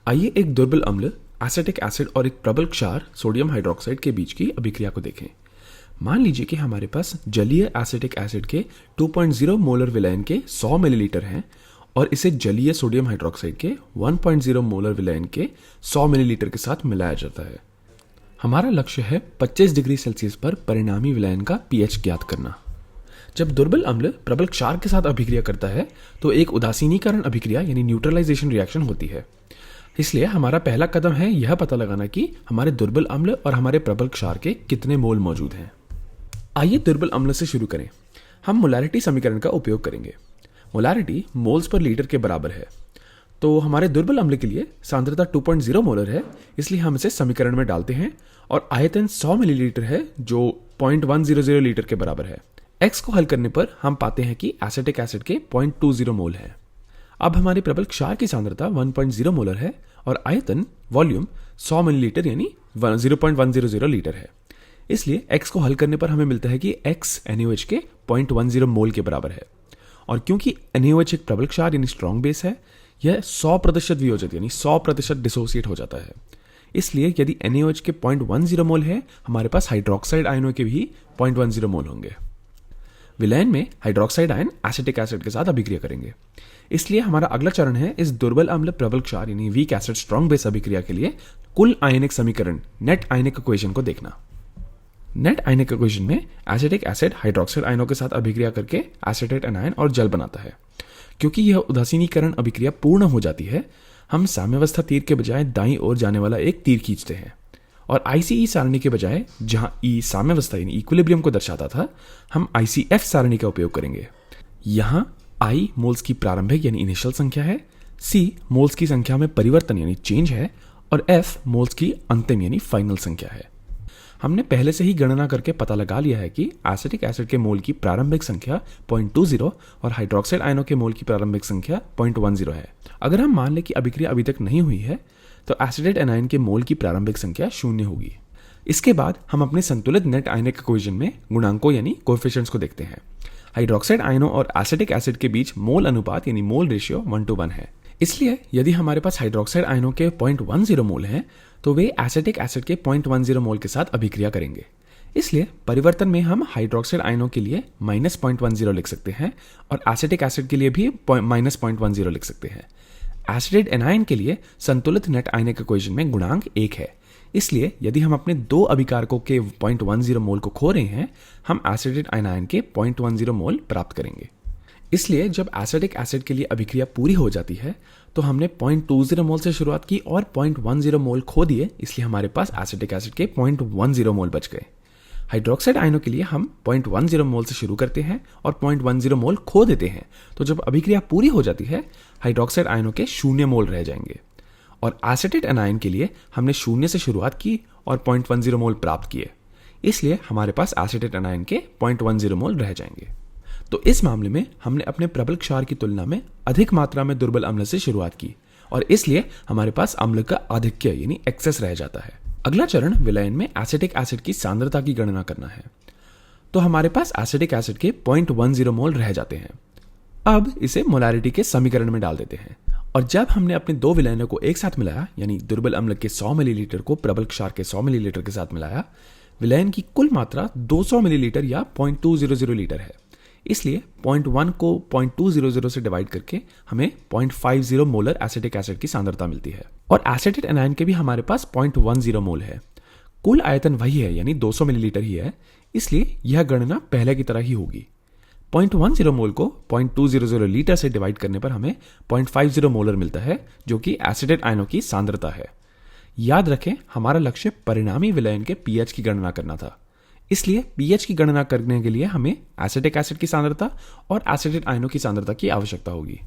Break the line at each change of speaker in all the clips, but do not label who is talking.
आइए एक दुर्बल अम्ल एसिटिक एसिड और एक प्रबल क्षार सोडियम हाइड्रोक्साइड के बीच की अभिक्रिया को देखें। मान लीजिए कि हमारे पास जलीय एसिटिक एसिड के 2.0 मोलर विलयन के 100 मिलीलीटर हैं और इसे जलीय सोडियम हाइड्रोक्साइड के 1.0 मोलर विलयन के 100 मिलीलीटर के साथ मिलाया जाता है। हमारा लक्ष्य है 25 डिग्री सेल्सियस पर परिणामी विलयन का पीएच ज्ञात करना। जब दुर्बल अम्ल प्रबल क्षार के साथ अभिक्रिया करता है तो एक उदासीनीकरण अभिक्रिया यानी न्यूट्रलाइजेशन रिएक्शन होती है। इसलिए हमारा पहला कदम है यह पता लगाना कि हमारे दुर्बल अम्ल और हमारे प्रबल क्षार के कितने मोल मौजूद हैं। आइए दुर्बल अम्ल से शुरू करें। हम मोलारिटी समीकरण का उपयोग करेंगे। मोलारिटी मोल्स पर लीटर के बराबर है। तो हमारे दुर्बल अम्ल के लिए सांद्रता 2.0 मोलर है, इसलिए हम इसे समीकरण में डालते हैं और आयतन 100 मिलीलीटर है जो 0.100 लीटर के बराबर है। x को हल करने पर हम पाते हैं कि एसिटिक एसिड के 0.20 मोल है। अब हमारी प्रबल क्षार की सांद्रता 1.0 मोलर है और आयतन वॉल्यूम 100 मिलीलीटर यानी 0.100 लीटर है। इसलिए x को हल करने पर हमें मिलता है कि x NaOH के 0.10 मोल के बराबर है। और क्योंकि NaOH एक प्रबल क्षार यानी स्ट्रॉन्ग बेस है, यह 100% वियोजित यानी 100% डिसोसिएट हो जाता है। इसलिए यदि NaOH के 0.10 मोल है, हमारे पास हाइड्रोक्साइड आयनों के भी 0.10 मोल होंगे। विलयन में हाइड्रोक्साइड आयन एसिटिक एसिड के साथ अभिक्रिया करेंगे। इसलिए हमारा अगला चरण है इस दुर्बल अम्ल प्रबल क्षार यानी वीक एसिड स्ट्रॉन्ग बेस अभिक्रिया के लिए कुल आयनिक समीकरण नेट आयनिक इक्वेशन को देखना। नेट आयनिक इक्वेशन में एसिटिक एसिड हाइड्रोक्साइड आयनों के साथ अभिक्रिया करके एसिटेट एनायन और जल बनाता है। क्योंकि यह उदासीनीकरण अभिक्रिया पूर्ण हो जाती है, हम साम्यावस्था तीर के बजाय दाईं ओर जाने वाला एक तीर खींचते हैं और ICE सारणी के बजाय जहां E साम्यावस्था यानी इक्विलिब्रियम को दर्शाता था, हम ICF सारणी का उपयोग करेंगे। यहां I मोल्स की प्रारंभिक यानी इनिशियल संख्या है, C मोल्स की संख्या में परिवर्तन यानी चेंज है और F मोल्स की अंतिम यानी फाइनल संख्या है। हमने पहले से ही गणना करके पता लगा लिया है कि एसिटिक एसिड के मोल की प्रारंभिक संख्या 0.20 और हाइड्रोक्साइड आयनों के मोल की प्रारंभिक संख्या 0.10 है। अगर हम मान लें कि अभिक्रिया अभी तक नहीं हुई है तो एसिटेट एनायन के मोल की प्रारंभिक संख्या 0 होगी। इसके बाद हम अपने संतुलित नेट आयनिक इक्वेशन में गुणांकों यानी कोएफिशिएंट्स को देखते हैं। हाइड्रोक्साइड आयनों और एसिटिक एसिड के बीच मोल अनुपात यानी मोल रेशियो 1:1 है। इसलिए यदि हमारे पास हाइड्रोक्साइड आयनों के 0.10 मोल हैं तो वे एसिटिक एसिड के 0.10 मोल के साथ अभिक्रिया करेंगे। इसलिए परिवर्तन में हम हाइड्रोक्साइड आयनों के लिए -0.10 लिख सकते हैं और एसिटिक एसिड के लिए भी -0.10 लिख सकते हैं। एसिटेट एनायन के लिए संतुलित नेट आयनिक इक्वेशन में गुणांक 1 है। इसलिए यदि हम अपने दो अभिकारकों के 0.10 मोल को खो रहे हैं, हम एसिटेट एनायन के 0.10 मोल प्राप्त करेंगे। इसलिए जब एसिटिक एसिड के लिए अभिक्रिया पूरी हो जाती है तो हमने 0.20 मोल से शुरुआत की और 0.10 मोल खो दिए, इसलिए हमारे पास एसिटिक एसिड के 0.10 मोल बच गए। हाइड्रोक्साइड आयनों के लिए हम 0.10 मोल से शुरू करते हैं और 0.10 मोल खो देते हैं, तो जब अभिक्रिया पूरी हो जाती है हाइड्रोक्साइड आयनों के 0 मोल रह जाएंगे। और एसिटेट एनायन के लिए हमने 0 से शुरुआत की और 0.10 मोल प्राप्त किए, इसलिए हमारे पास एसिटेट एनायन के 0.10 मोल रह जाएंगे। तो इस मामले में हमने अपने प्रबल क्षार की तुलना में अधिक मात्रा में दुर्बल अम्ल से शुरुआत की और इसलिए हमारे पास अम्ल का आधिक्य यानी एक्सेस रह जाता है। अगला चरण विलयन में एसिटिक एसिड की सांद्रता की गणना करना है। तो हमारे पास एसिटिक एसिड के 0.10 मोल रह जाते हैं। अब इसे मोलारिटी के समीकरण में डाल देते हैं और जब हमने अपने दो विलयनों को एक साथ मिलाया यानी दुर्बल अम्ल के 100 मिलीलीटर को प्रबल क्षार के 100 मिलीलीटर के साथ मिलाया, विलयन की कुल मात्रा 200 मिलीलीटर या 0.200 लीटर है। इसलिए 0.1 को 0.200 से डिवाइड करके हमें 0.50 मोलर एसिटिक एसिड की सांद्रता मिलती है और एसिटेट एनायन के भी हमारे पास 0.10 मोल है। कुल आयतन वही है यानी 200 मिलीलीटर ही है, इसलिए यह गणना पहले की तरह ही होगी। 0.10 मोल को 0.200 लीटर से डिवाइड करने पर हमें 0.50 मोलर मिलता है, जो कि एसिटेट आयनों की सांद्रता है। याद रखें, हमारा लक्ष्य परिणामी विलयन के पीएच की गणना करना था, इसलिए पीएच की गणना करने के लिए हमें एसिटिक एसिड की सांद्रता और एसिटेट आयनों की सांद्रता की आवश्यकता होगी।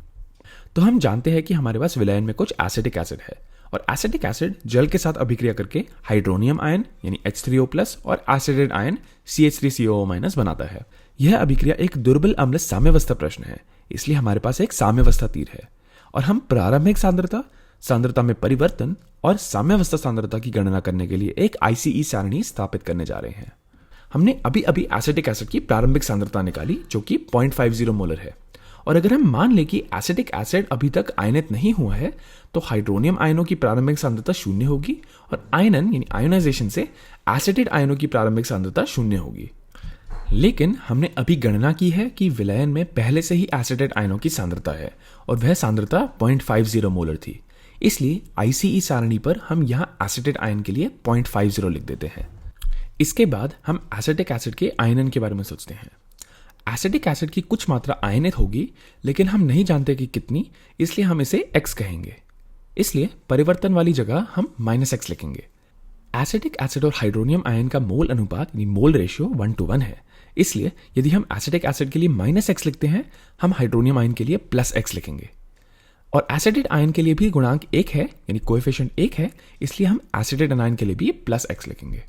तो हम जानते हैं कि हमारे पास विलयन में कुछ एसिटिक एसिड है और एसिटिक एसिड जल के साथ अभिक्रिया करके हाइड्रोनियम आयन यानी H3O+ और एसिटेट आयन CH3COO- बनाता है। यह अभिक्रिया एक दुर्बल अम्ल साम्यावस्था प्रश्न है, इसलिए हमारे पास एक साम्यावस्था तीर है और हम प्रारंभिक सांद्रता, सांद्रता में परिवर्तन और साम्यावस्था सांद्रता की गणना करने के लिए एक ICE सारणी स्थापित करने जा रहे हैं। हमने अभी एसिटिक एसिड की प्रारंभिक सांद्रता निकाली जो कि 0.50 मोलर है और अगर हम मान लें कि एसिटिक एसिड अभी तक आयनित नहीं हुआ है तो हाइड्रोनियम आयनों की प्रारंभिक सांद्रता शून्य होगी और आयनन यानी आयोनाइजेशन से एसिटेट आयनों की प्रारंभिक सांद्रता शून्य होगी। लेकिन हमने अभी गणना की है कि विलयन में पहले से ही एसिटेट आयनों की सांद्रता है और वह सांद्रता 0.50 मोलर थी। इसलिए आईसीई सारणी पर हम यहाँ एसिटेट आयन के लिए 0.50 लिख देते हैं। इसके बाद हम एसिटिक एसिड के आयनन के बारे में सोचते हैं। एसिटिक एसिड की कुछ मात्रा आयनित होगी लेकिन हम नहीं जानते कि कितनी, इसलिए हम इसे x कहेंगे। इसलिए परिवर्तन वाली जगह हम -x लिखेंगे। एसिटिक एसिड और हाइड्रोनियम आयन का मोल अनुपात यानी मोल रेशियो 1:1 है। इसलिए यदि हम एसिटिक एसिड के लिए -x लिखते हैं, हम हाइड्रोनियम आयन के लिए +x लिखेंगे। और एसिटेट आयन के लिए भी गुणांक 1 है यानी कोएफिशिएंट 1 है, इसलिए हम एसिटेट आयन के लिए भी +x लिखेंगे।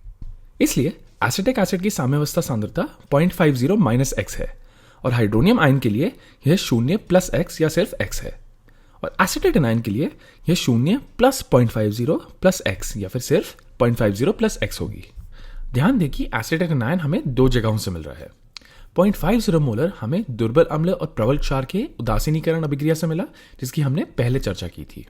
इसलिए एसिटिक एसिड की साम्यावस्था सांद्रता 0.50 -x है और हाइड्रोनियम आयन के लिए यह 0 +x या सिर्फ x है और एसिटेट आयन के लिए यह 0 + 0.50 +x या फिर सिर्फ 0.50 +x होगी। ध्यान दें कि एसिटेट आयन हमें दो जगहों से मिल रहा है। 0.50 मोलर हमें दुर्बल अम्ल और प्रबल क्षार के उदासीनीकरण अभिक्रिया से मिला, जिसकी हमने पहले चर्चा की थी,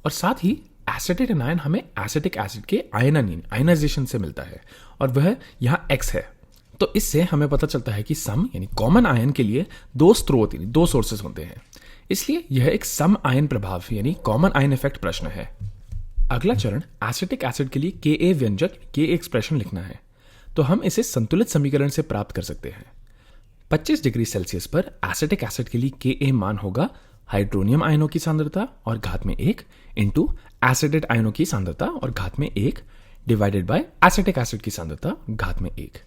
और साथ ही एसिटेट आयन हमें एसिटिक एसिड के आयनाइजेशन से मिलता है और वह यहाँ x है। तो इससे हमें पता चलता है कि सम यानी कॉमन आयन के लिए दो स्रोत यानी दो सोर्सेस होते हैं, इसलिए यह एक सम आयन प्रभाव यानी कॉमन आयन इफेक्ट प्रश्न है। अगला चरण एसिटिक एसिड के लिए Ka व्यंजक Ka एक्सप्रेशन लिखना है, तो हम इसे संतुलित समीकरण से प्राप्त कर सकते हैं। 25 डिग्री सेल्सियस पर एसिटिक एसिड के लिए Ka मान होगा हाइड्रोनियम आयनों की सांद्रता और घात में 1 इंटू एसिटेट आयनों की सांद्रता और घात में 1 डिवाइडेड बाय एसिटिक एसिड की सांद्रता घात में 1।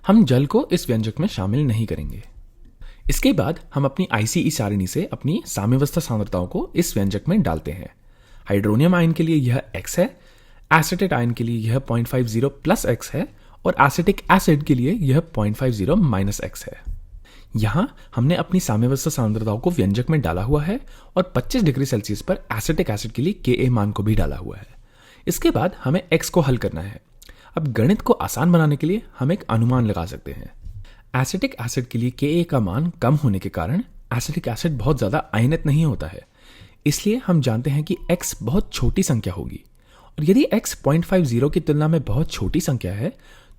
हम जल को इस व्यंजक में शामिल नहीं करेंगे। इसके बाद हम अपनी आईसीई सारणी से अपनी साम्यावस्था सांद्रताओं को इस व्यंजक में डालते हैं। हाइड्रोनियम आयन के लिए यह x है, एसिटेट आयन के लिए यह 0.50 +x है और एसिटिक एसिड के लिए यह 0.50 -x है। यहां हमने अपनी साम्यावस्था सांद्रताओं को व्यंजक में डाला हुआ है और 25 डिग्री सेल्सियस पर एसिटिक एसिड के लिए Ka मान को भी डाला हुआ है। इसके बाद हमें x को हल करना है। अब गणित को आसान बनाने के लिए हम एक अनुमान लगा सकते हैं। एसिटिक एसिड के लिए Ka का मान कम होने के कारण एसिटिक एसिड बहुत ज्यादा आयनित नहीं होता है, इसलिए हम जानते हैं कि x बहुत छोटी संख्या होगी और यदि x 0.50 की तुलना में बहुत छोटी संख्या है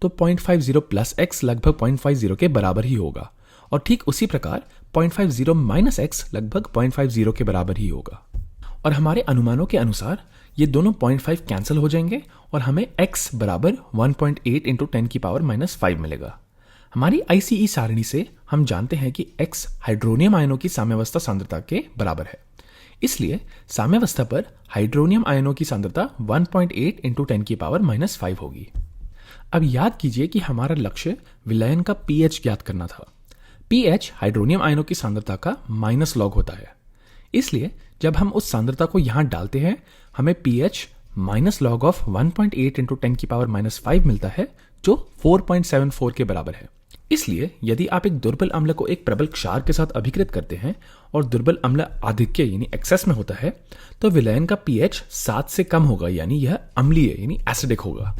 तो 0.50 + x लगभग 0.50 के बराबर ही होगा और ठीक उसी प्रकार 0.50 - x लगभग 0.50 के बराबर ही होगा। और हमारे अनुमानों के अनुसार ये दोनों 0.5 कैंसिल हो जाएंगे और हमें x बराबर 1.8 × 10⁻⁻5 मिलेगा। हमारी आईसीई सारणी से हम जानते हैं कि x हाइड्रोनियम आयनों की साम्यावस्था सांद्रता के बराबर है, इसलिए साम्यावस्था पर हाइड्रोनियम आयनों की सांद्रता 1.8 × 10⁻⁻5 होगी। अब याद कीजिए कि हमारा लक्ष्य विलयन का pH ज्ञात करना था। pH हाइड्रोनियम आयनों की सांद्रता का माइनस लॉग होता है, इसलिए जब हम उस सांद्रता को यहां डालते हैं हमें pH -log of 1.8 × 10⁻⁻5 मिलता है, जो 4.74 के बराबर है। इसलिए यदि आप एक दुर्बल अम्ल को एक प्रबल क्षार के साथ अभिकृत करते हैं और दुर्बल अम्ल आधिक्य यानी एक्सेस में होता है तो विलयन का pH 7 से कम होगा, यानी यह अम्लीय यानी एसिडिक होगा।